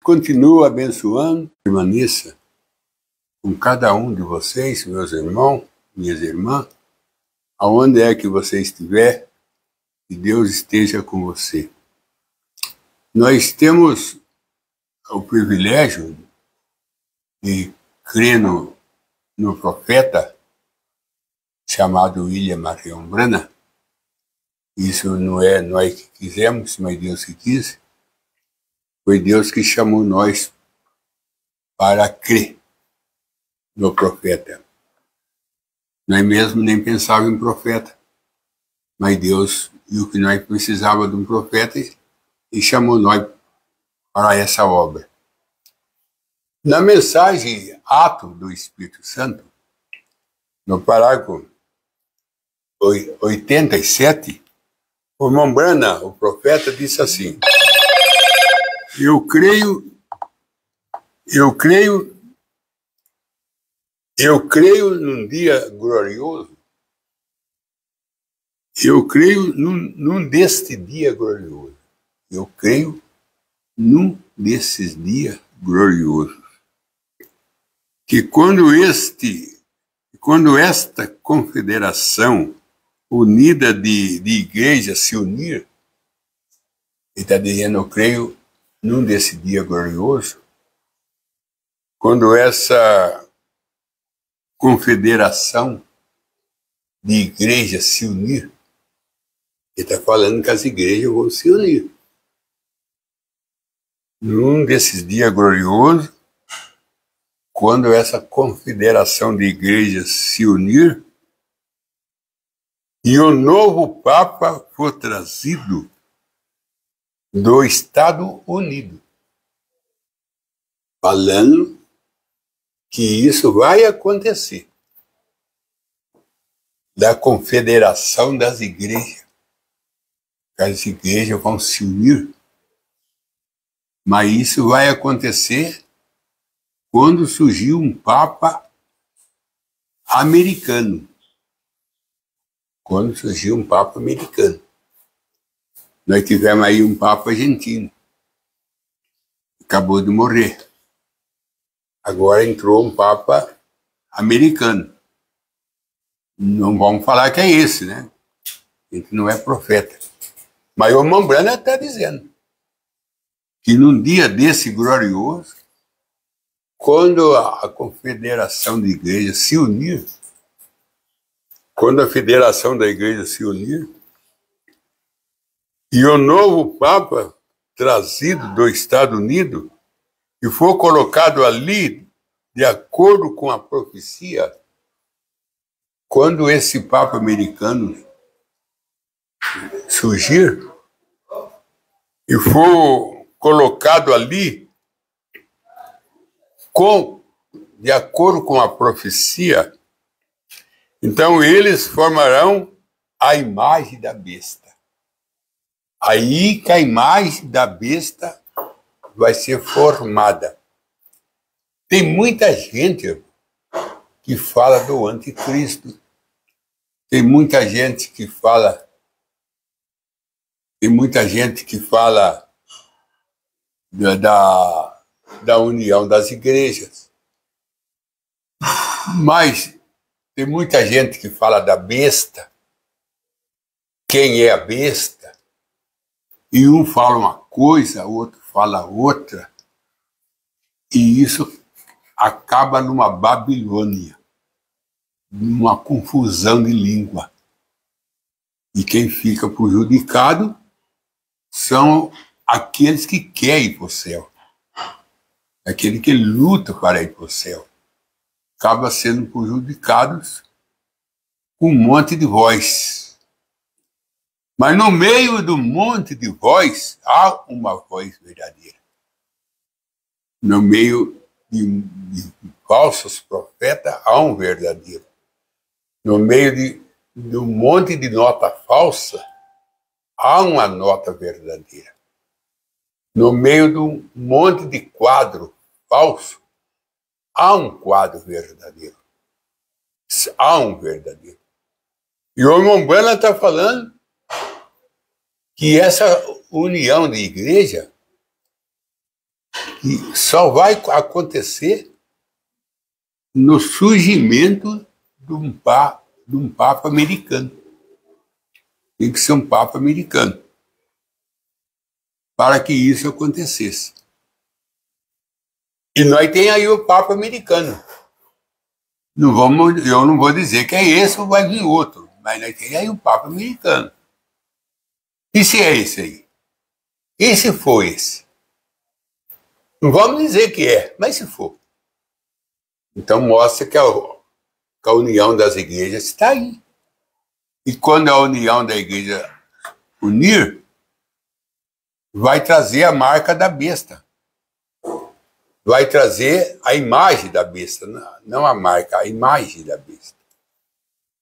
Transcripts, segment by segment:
continue abençoando, permaneça com cada um de vocês, meus irmãos, minhas irmãs, aonde é que você estiver, que Deus esteja com você. Nós temos o privilégio de crer no profeta chamado William Marion Branham. Isso não é nós que quisemos, mas Deus que quis. Foi Deus que chamou nós para crer no profeta. Nós mesmo nem pensávamos em profeta, mas Deus viu que nós precisávamos de um profeta e chamou nós para essa obra. Na mensagem Ato do Espírito Santo, no parágrafo 87, o irmão Branham, o profeta, disse assim: Eu creio num dia glorioso. Eu creio num deste dia glorioso. Eu creio num desses dias gloriosos. Que quando esta confederação unida de igrejas se unir, ele está dizendo, eu creio num desse dia glorioso, quando essa confederação de igrejas se unir, ele está falando que as igrejas vão se unir. Num desses dias gloriosos, quando essa confederação de igrejas se unir, e o novo Papa for trazido do Estados Unidos, falando que isso vai acontecer, da confederação das igrejas. As igrejas vão se unir, mas isso vai acontecer quando surgir um Papa americano. Quando surgir um Papa americano. Nós tivemos aí um Papa argentino. Acabou de morrer. Agora entrou um Papa americano. Não vamos falar que é esse, né? A gente não é profeta. Mas o irmão Branham está dizendo que num dia desse glorioso, quando a confederação de igrejas se unir, quando a federação da igreja se unir, e o novo Papa trazido do Estados Unidos, e for colocado ali de acordo com a profecia, quando esse Papa americano surgir e for colocado ali de acordo com a profecia, então eles formarão a imagem da besta. Aí que a imagem da besta vai ser formada. Tem muita gente que fala do anticristo. Tem muita gente que fala da união das igrejas. Mas tem muita gente que fala da besta. Quem é a besta? E um fala uma coisa, o outro fala outra. E isso acaba numa Babilônia, numa confusão de língua. E quem fica prejudicado são aqueles que querem ir para o céu. Aquele que luta para ir para o céu. Acaba sendo prejudicados com um monte de voz. Mas no meio do monte de voz, há uma voz verdadeira. No meio de falsos profetas, há um verdadeiro. No meio de um monte de nota falsa, há uma nota verdadeira. No meio de um monte de quadro falso, há um quadro verdadeiro. Há um verdadeiro. E o irmão Branham está falando que essa união de igreja E só vai acontecer no surgimento de um Papa americano. Tem que ser um Papa americano para que isso acontecesse. E nós tem aí o Papa americano. Eu não vou dizer que é esse ou vai vir outro, mas nós tem aí o Papa americano. E se é esse aí? E se for esse? Não vamos dizer que é, mas se for. Então mostra que a união das igrejas está aí. E quando a união da igreja unir, vai trazer a marca da besta. Vai trazer a imagem da besta, não a marca, a imagem da besta.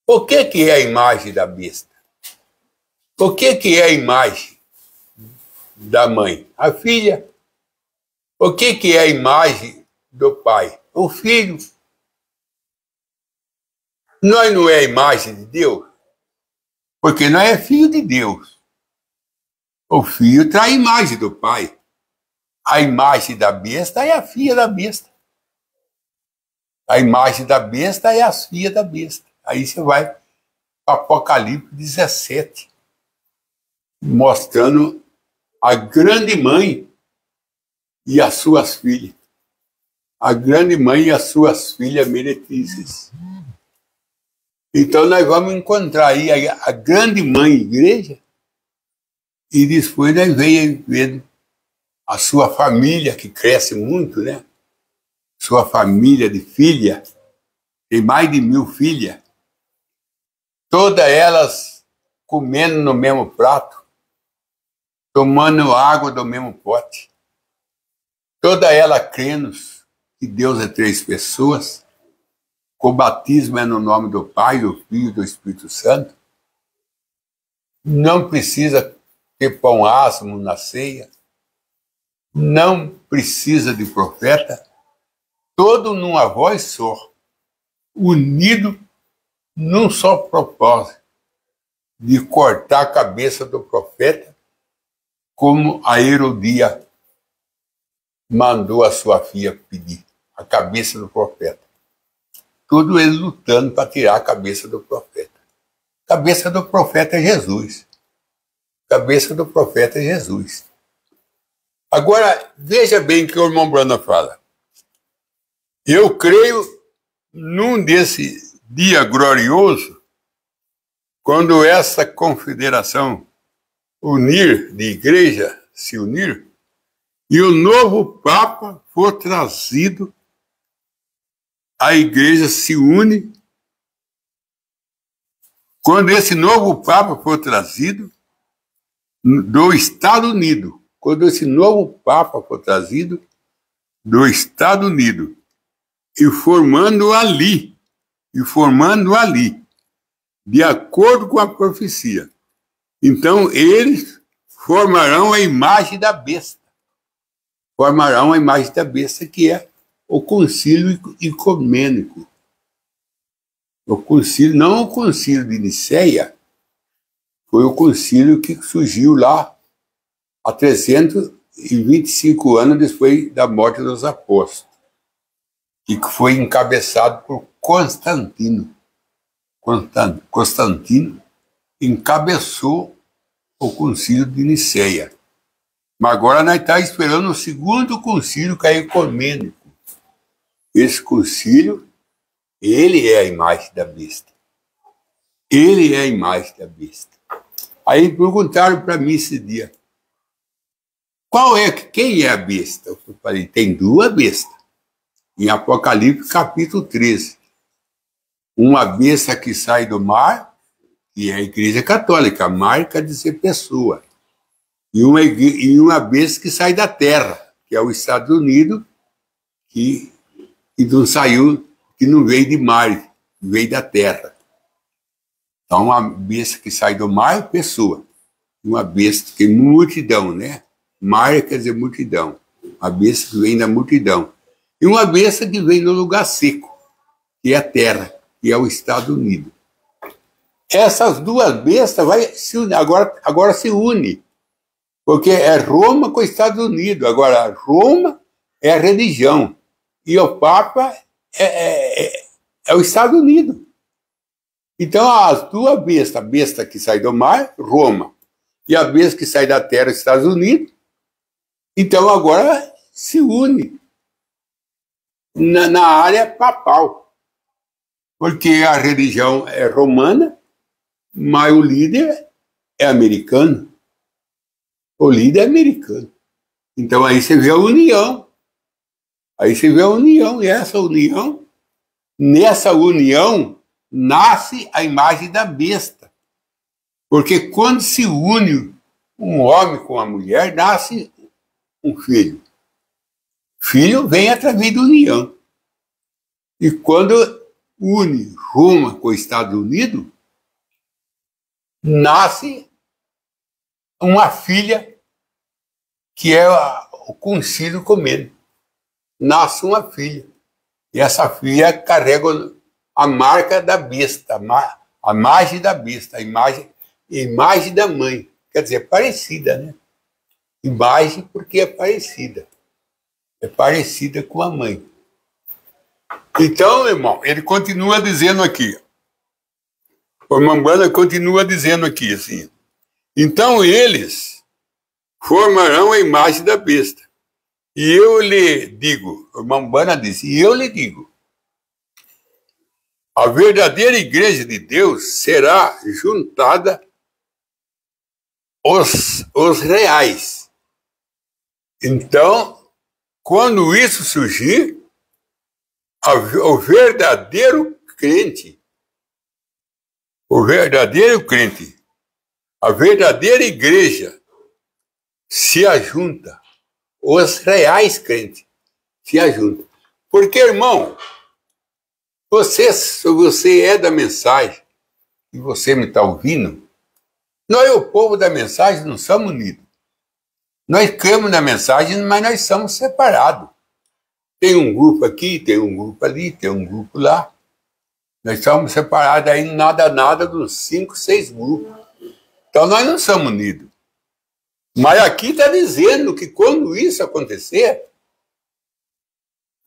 O que é a imagem da besta? O que é a imagem da mãe? A filha. O que é a imagem do pai? O filho. Nós não é a imagem de Deus? Porque nós é filho de Deus. O filho traz a imagem do pai. A imagem da besta é a filha da besta. A imagem da besta é as filhas da besta. Aí você vai para Apocalipse 17, mostrando a grande mãe e as suas filhas. A grande mãe e as suas filhas meretrizes. Então nós vamos encontrar aí a grande mãe igreja e depois nós vemos a sua família, que cresce muito, né? Sua família de filha, tem mais de 1000 filhas, todas elas comendo no mesmo prato, tomando água do mesmo pote, toda ela crendo que Deus é 3 pessoas, que o batismo é no nome do Pai, do Filho e do Espírito Santo, não precisa ter pão asmo na ceia, não precisa de profeta, todo numa voz só, unido num só propósito, de cortar a cabeça do profeta, como a Herodia mandou a sua filha pedir, a cabeça do profeta. Tudo eles lutando para tirar a cabeça do profeta. A cabeça do profeta é Jesus. A cabeça do profeta é Jesus. Agora, veja bem o que o irmão Brana fala. Eu creio num desse dia glorioso, quando essa confederação de igreja se unir, e o novo Papa for trazido, a igreja se une. Quando esse novo Papa for trazido do Estados Unidos, quando esse novo Papa for trazido do Estados Unidos e formando ali, de acordo com a profecia, então eles formarão a imagem da besta. Formarão a imagem da besta, que é o concílio ecumênico. O concílio, não o concílio de Nicéia, foi o concílio que surgiu lá há 325 anos depois da morte dos apóstolos, e que foi encabeçado por Constantino. Constantino encabeçou o concílio de Nicéia. Mas agora nós estamos esperando o segundo concílio, que é ecumênico. Esse concílio, ele é a imagem da besta. Ele é a imagem da besta. Aí perguntaram para mim esse dia, quem é a besta? Eu falei, tem 2 bestas. Em Apocalipse, capítulo 13. Uma besta que sai do mar, que é a Igreja Católica, mar quer dizer pessoa. E uma besta que sai da terra, que é os Estados Unidos, que não saiu, que não veio de mar, veio da terra. Então, uma besta que sai do mar é pessoa. Uma besta que é multidão, né? Mar quer dizer multidão. Uma besta que vem da multidão. E uma besta que vem no lugar seco, que é a terra, que é o Estados Unidos. Essas 2 bestas agora se unem. Porque é Roma com os Estados Unidos. Agora, Roma é a religião. E o Papa é os Estados Unidos. Então, as duas bestas, a besta que sai do mar, Roma, e a besta que sai da terra, os Estados Unidos, então agora se une na área papal. Porque a religião é romana, mas o líder é americano. O líder é americano. Então aí você vê a união. Aí você vê a união. E nessa união, nasce a imagem da besta. Porque quando se une um homem com a mulher, nasce um filho. Filho vem através da união. E quando une Roma com os Estados Unidos, nasce uma filha que é o conhecido comendo. Nasce uma filha. E essa filha carrega a marca da besta, a imagem da besta, a imagem da mãe. Quer dizer, é parecida, né? Imagem porque é parecida. É parecida com a mãe. Então, irmão, ele continua dizendo aqui. O Mambana continua dizendo aqui, assim. Então eles formarão a imagem da besta. E eu lhe digo, o Mambana disse, e eu lhe digo, a verdadeira igreja de Deus será juntada os reais. Então, quando isso surgir, o verdadeiro crente, a verdadeira igreja se ajunta, os reais crentes se ajuntam. Porque, irmão, se você é da mensagem e você me está ouvindo, nós, o povo da mensagem, não somos unidos. Nós cremos na mensagem, mas nós somos separados. Tem um grupo aqui, tem um grupo ali, tem um grupo lá. Nós somos separados aí, nada dos 5, 6 grupos. Então nós não somos unidos. Mas aqui está dizendo que quando isso acontecer,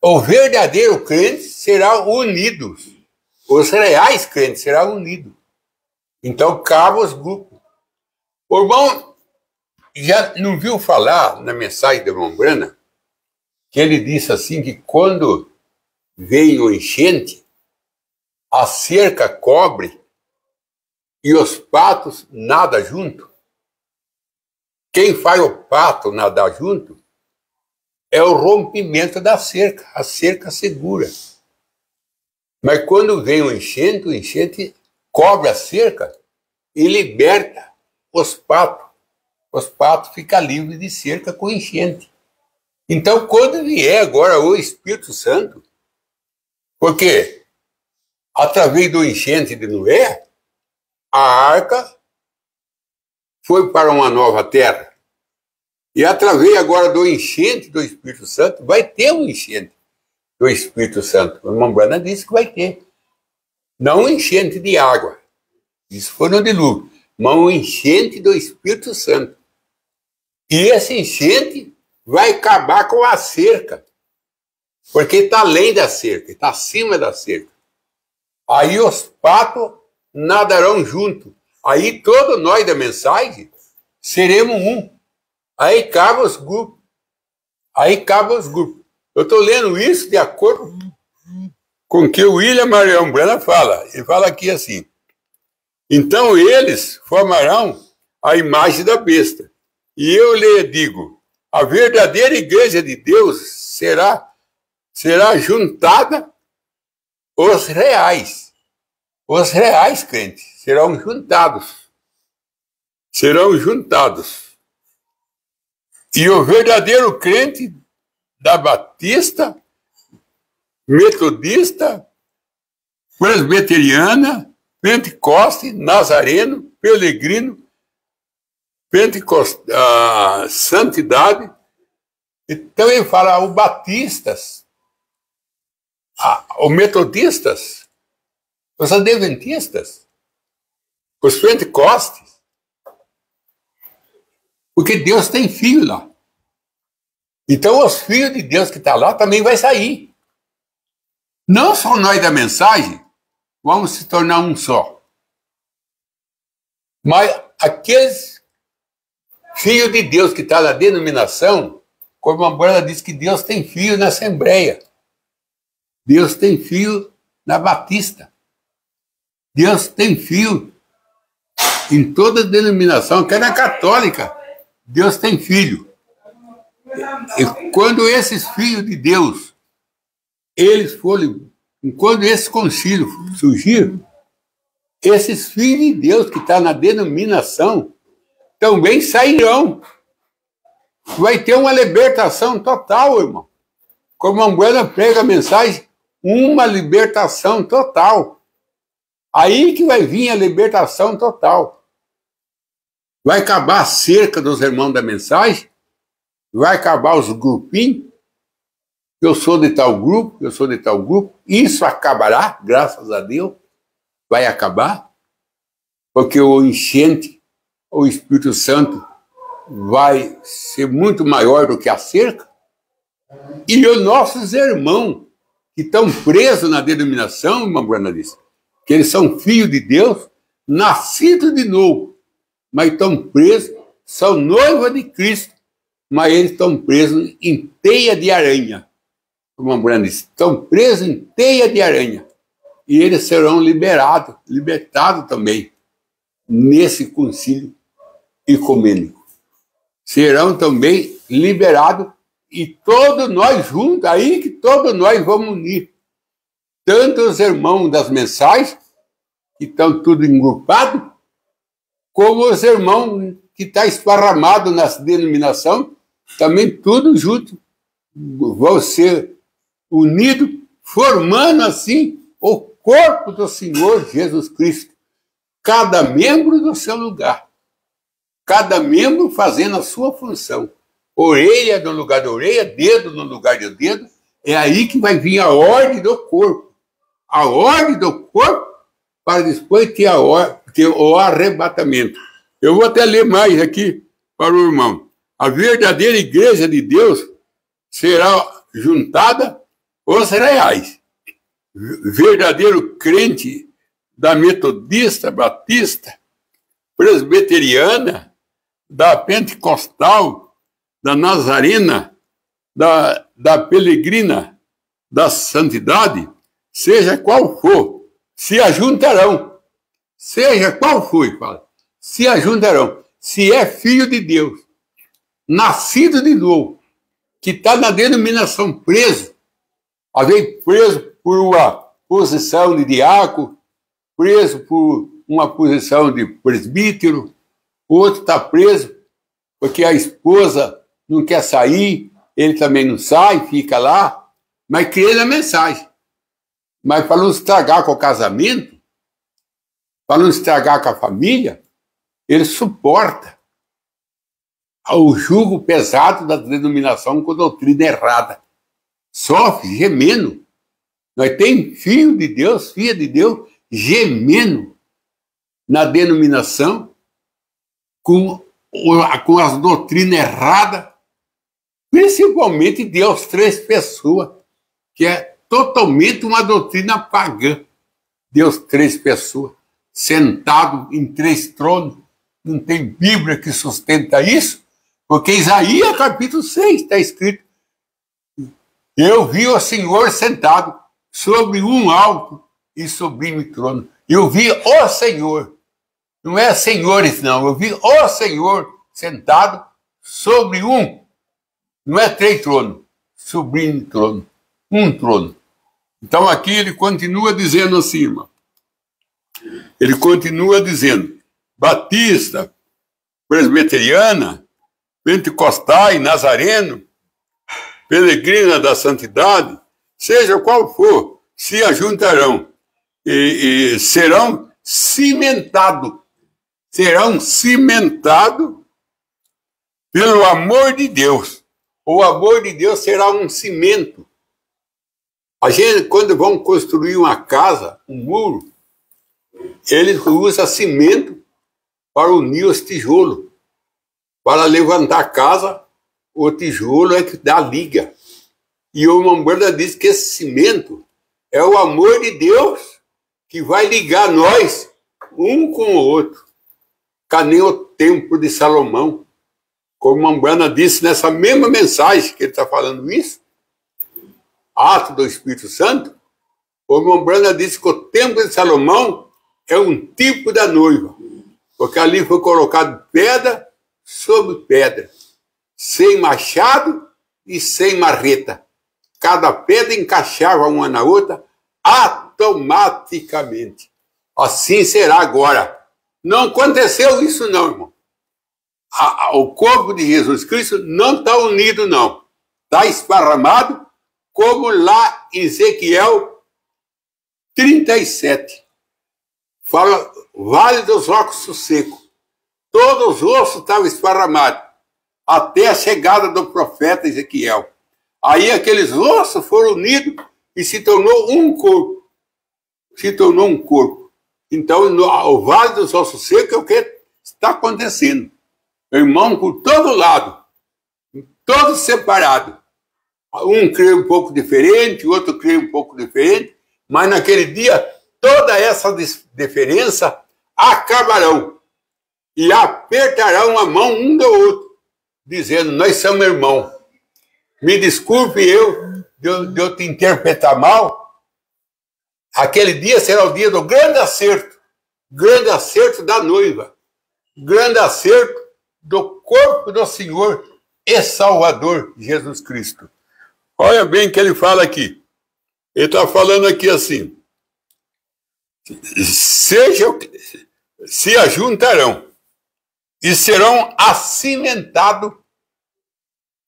o verdadeiro crente será unido. Os reais crentes serão unidos. Então cabe os grupos. O irmão já não viu falar na mensagem de Mambana que ele disse assim que quando vem o enchente, a cerca cobre e os patos nadam junto? Quem faz o pato nadar junto é o rompimento da cerca, a cerca segura. Mas quando vem o enchente cobre a cerca e liberta os patos. Os patos ficam livres de cerca com enchente. Então, quando vier agora o Espírito Santo, porque através do enchente de Noé, a arca foi para uma nova terra. E através agora do enchente do Espírito Santo, vai ter um enchente do Espírito Santo. A Mambana disse que vai ter. Não um enchente de água. Isso foi no dilúvio. Mas um enchente do Espírito Santo. E esse enchente vai acabar com a cerca. Porque está além da cerca, está acima da cerca. Aí os patos nadarão junto. Aí todos nós da mensagem seremos um. Aí cabe os grupos. Eu estou lendo isso de acordo com o que o William Marião Mambana fala. Ele fala aqui assim. Então eles formarão a imagem da besta. E eu lhe digo, a verdadeira igreja de Deus será juntada os reais. Os reais crentes serão juntados. E o verdadeiro crente da Batista, Metodista, Presbiteriana, Pentecoste, Nazareno, Pelegrino, Santidade. Então ele fala os batistas, os metodistas, os adventistas, os pentecostes. Porque Deus tem filho lá. Então os filhos de Deus que estão lá também vai sair. Não só nós da mensagem vamos se tornar um só. Mas aqueles filhos de Deus que estão na denominação, como a Branda diz que Deus tem filho na Assembleia. Deus tem filho na Batista. Deus tem filho em toda denominação, até na católica. Deus tem filho. E quando esses filhos de Deus, eles forem, quando esse concílio surgir, esses filhos de Deus que estão na denominação também sairão. Vai ter uma libertação total, irmão. Como a Umbrella prega a mensagem, uma libertação total. Aí que vai vir a libertação total. Vai acabar a cerca dos irmãos da mensagem, vai acabar os grupinhos, eu sou de tal grupo, eu sou de tal grupo, isso acabará, graças a Deus, vai acabar, porque o enchente, o Espírito Santo vai ser muito maior do que a cerca, e os nossos irmãos que estão presos na denominação, irmã Bruna disse, que eles são filhos de Deus, nascidos de novo, mas estão presos, são noivas de Cristo, mas eles estão presos em teia de aranha. Como a Bruna disse, estão presos em teia de aranha. E eles serão libertados também, nesse concílio ecumênico. Serão também liberados, e todos nós juntos, aí que todos nós vamos unir. Tanto os irmãos das mensagens, que estão tudo engrupados, como os irmãos que estão esparramados nas denominações, também tudo junto, vão ser unidos, formando assim o corpo do Senhor Jesus Cristo. Cada membro no seu lugar. Cada membro fazendo a sua função. Orelha no lugar da orelha, dedo no lugar de dedo. É aí que vai vir a ordem do corpo. A ordem do corpo para depois ter o arrebatamento. Eu vou até ler mais aqui para o irmão. A verdadeira igreja de Deus será juntada os reais. Verdadeiro crente da metodista, batista, presbiteriana, da pentecostal, da nazarena, da peregrina, da santidade, seja qual for, se ajuntarão. Seja qual for, fala, se ajuntarão. Se é filho de Deus, nascido de novo, que está na denominação preso, às vezes preso por uma posição de diácono, preso por uma posição de presbítero, o outro está preso porque a esposa não quer sair, ele também não sai, fica lá, mas crê na mensagem. Mas para não estragar com o casamento, para não estragar com a família, ele suporta o jugo pesado da denominação com doutrina errada. Sofre, gemendo. Nós temos filho de Deus, filha de Deus, gemendo na denominação com as doutrinas erradas, principalmente Deus três pessoas, que é totalmente uma doutrina pagã. Deus três pessoas, sentado em três tronos. Não tem Bíblia que sustenta isso, porque Isaías capítulo 6 está escrito: eu vi o Senhor sentado sobre um alto e sublime trono. Eu vi o Senhor, não é senhores não, eu vi o Senhor sentado sobre não é três tronos, sublime trono, um trono. Então aqui ele continua dizendo assim, irmão. Ele continua dizendo, batista, presbiteriana, pentecostais, nazareno, peregrina da santidade, seja qual for, se ajuntarão e serão cimentados pelo amor de Deus. O amor de Deus será um cimento. A gente, quando vão construir uma casa, um muro, eles usam cimento para unir os tijolos, para levantar a casa o tijolo é que dá liga. E o irmão Branham diz que esse cimento é o amor de Deus que vai ligar nós um com o outro. Cadê o templo de Salomão? Como o irmão Branham disse nessa mesma mensagem que ele está falando isso, ato do Espírito Santo, o irmão Branham disse que o templo de Salomão é um tipo da noiva, porque ali foi colocado pedra sobre pedra, sem machado e sem marreta. Cada pedra encaixava uma na outra automaticamente. Assim será agora. Não aconteceu isso não, irmão. O corpo de Jesus Cristo não está unido, não. Está esparramado, como lá em Ezequiel 37. Fala, vale dos ossos secos. Todos os ossos estavam esparramados, até a chegada do profeta Ezequiel. Aí aqueles ossos foram unidos e se tornou um corpo. Se tornou um corpo. Então, o vale dos ossos secos é o que está acontecendo. Irmão por todo lado, todos separados. Um crê um pouco diferente, o outro crê um pouco diferente, mas naquele dia toda essa diferença acabarão e apertarão a mão um do outro, dizendo, nós somos irmãos. Me desculpe de eu te interpretar mal. Aquele dia será o dia do grande acerto da noiva, grande acerto do corpo do Senhor e Salvador Jesus Cristo. Olha bem o que ele fala aqui. Ele está falando aqui assim, se ajuntarão e serão acimentados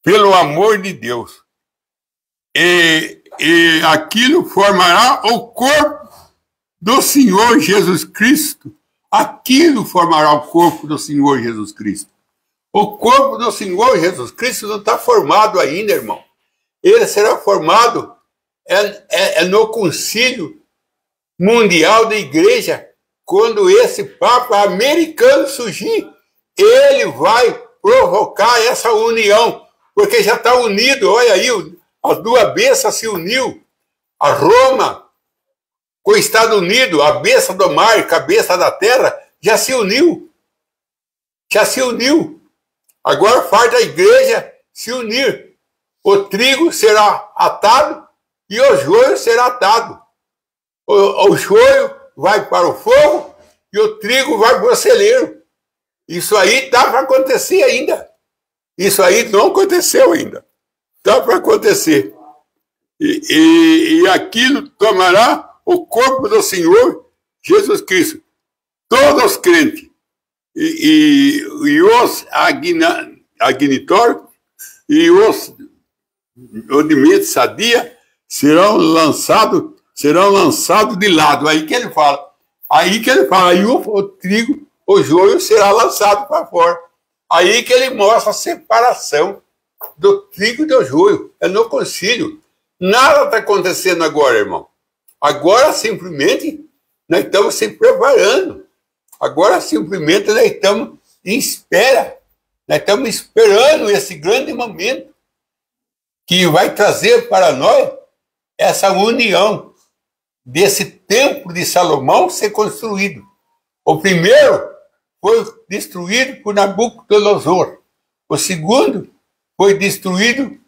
pelo amor de Deus. E aquilo formará o corpo do Senhor Jesus Cristo. Aquilo formará o corpo do Senhor Jesus Cristo. O corpo do Senhor Jesus Cristo não está formado ainda, irmão. Ele será formado no concílio mundial da igreja, quando esse Papa americano surgir, ele vai provocar essa união, porque já está unido, olha aí, as duas bestas se uniu, a Roma com o Estados Unidos, a besta do mar, cabeça da terra, já se uniu. Agora falta a igreja se unir. O trigo será atado e o joio será atado. O joio vai para o fogo e o trigo vai para o celeiro. Isso aí está para acontecer ainda. Isso aí não aconteceu ainda. Está para acontecer. E aquilo tomará o corpo do Senhor Jesus Cristo. Todos os crentes e os agnitórios e os de mente sadia serão lançados de lado. Aí que ele fala. Aí o trigo, o joio será lançado para fora. Aí que ele mostra a separação do trigo e do joio. É no concílio. Nada está acontecendo agora, irmão. Agora, simplesmente, nós estamos se preparando. Agora, simplesmente, nós estamos em espera. Nós estamos esperando esse grande momento que vai trazer para nós essa união desse templo de Salomão ser construído. O primeiro foi destruído por Nabucodonosor. O segundo foi destruído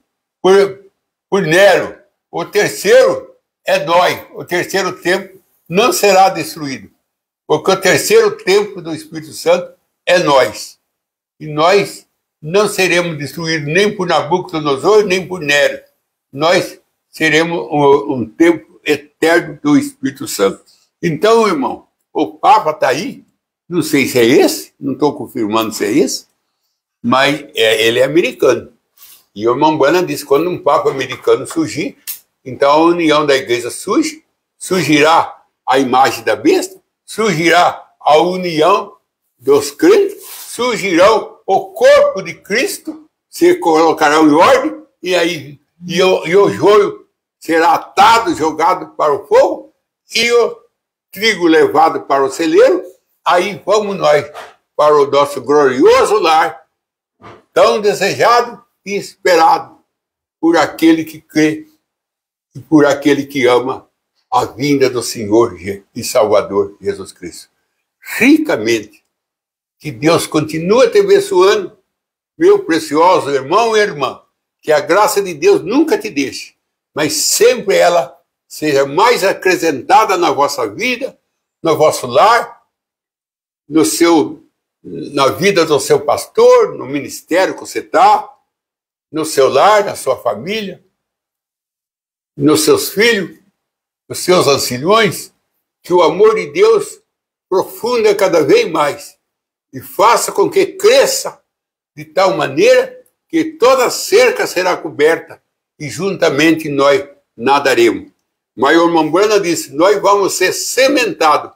por Nero. O terceiro é nós. O terceiro templo não será destruído, porque o terceiro templo do Espírito Santo é nós. E nós não seremos destruídos nem por Nabucodonosor, nem por Nero. Nós seremos um templo eterno do Espírito Santo. Então, irmão, o Papa está aí. Não sei se é esse, não estou confirmando se é esse, mas ele é americano. E o irmão Branham disse, quando um Papa americano surgir, então a união da igreja surge, surgirá a imagem da besta, surgirá a união dos crentes, surgirão o corpo de Cristo, se colocarão em ordem, e o joio será atado, jogado para o fogo, e o trigo levado para o celeiro. Aí vamos nós para o nosso glorioso lar, tão desejado e esperado por aquele que crê e por aquele que ama a vinda do Senhor e Salvador Jesus Cristo. Ricamente. Que Deus continue te abençoando, meu precioso irmão e irmã. Que a graça de Deus nunca te deixe, mas sempre ela seja mais acrescentada na vossa vida, no vosso lar, na vida do seu pastor, no ministério que você está, no seu lar, na sua família, nos seus filhos, nos seus anciões, que o amor de Deus profunda cada vez mais e faça com que cresça de tal maneira que toda cerca será coberta e juntamente nós nadaremos. Mas o irmão Brana disse, nós vamos ser cimentados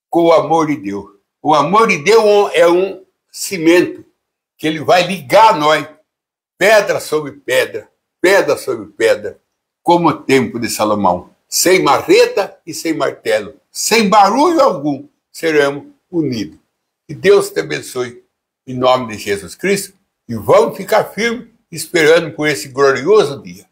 com o amor de Deus. O amor de Deus é um cimento que ele vai ligar nós, pedra sobre pedra, pedra sobre pedra, como o tempo de Salomão. Sem marreta e sem martelo, sem barulho algum, seremos unidos. Que Deus te abençoe em nome de Jesus Cristo e vamos ficar firmes esperando por esse glorioso dia.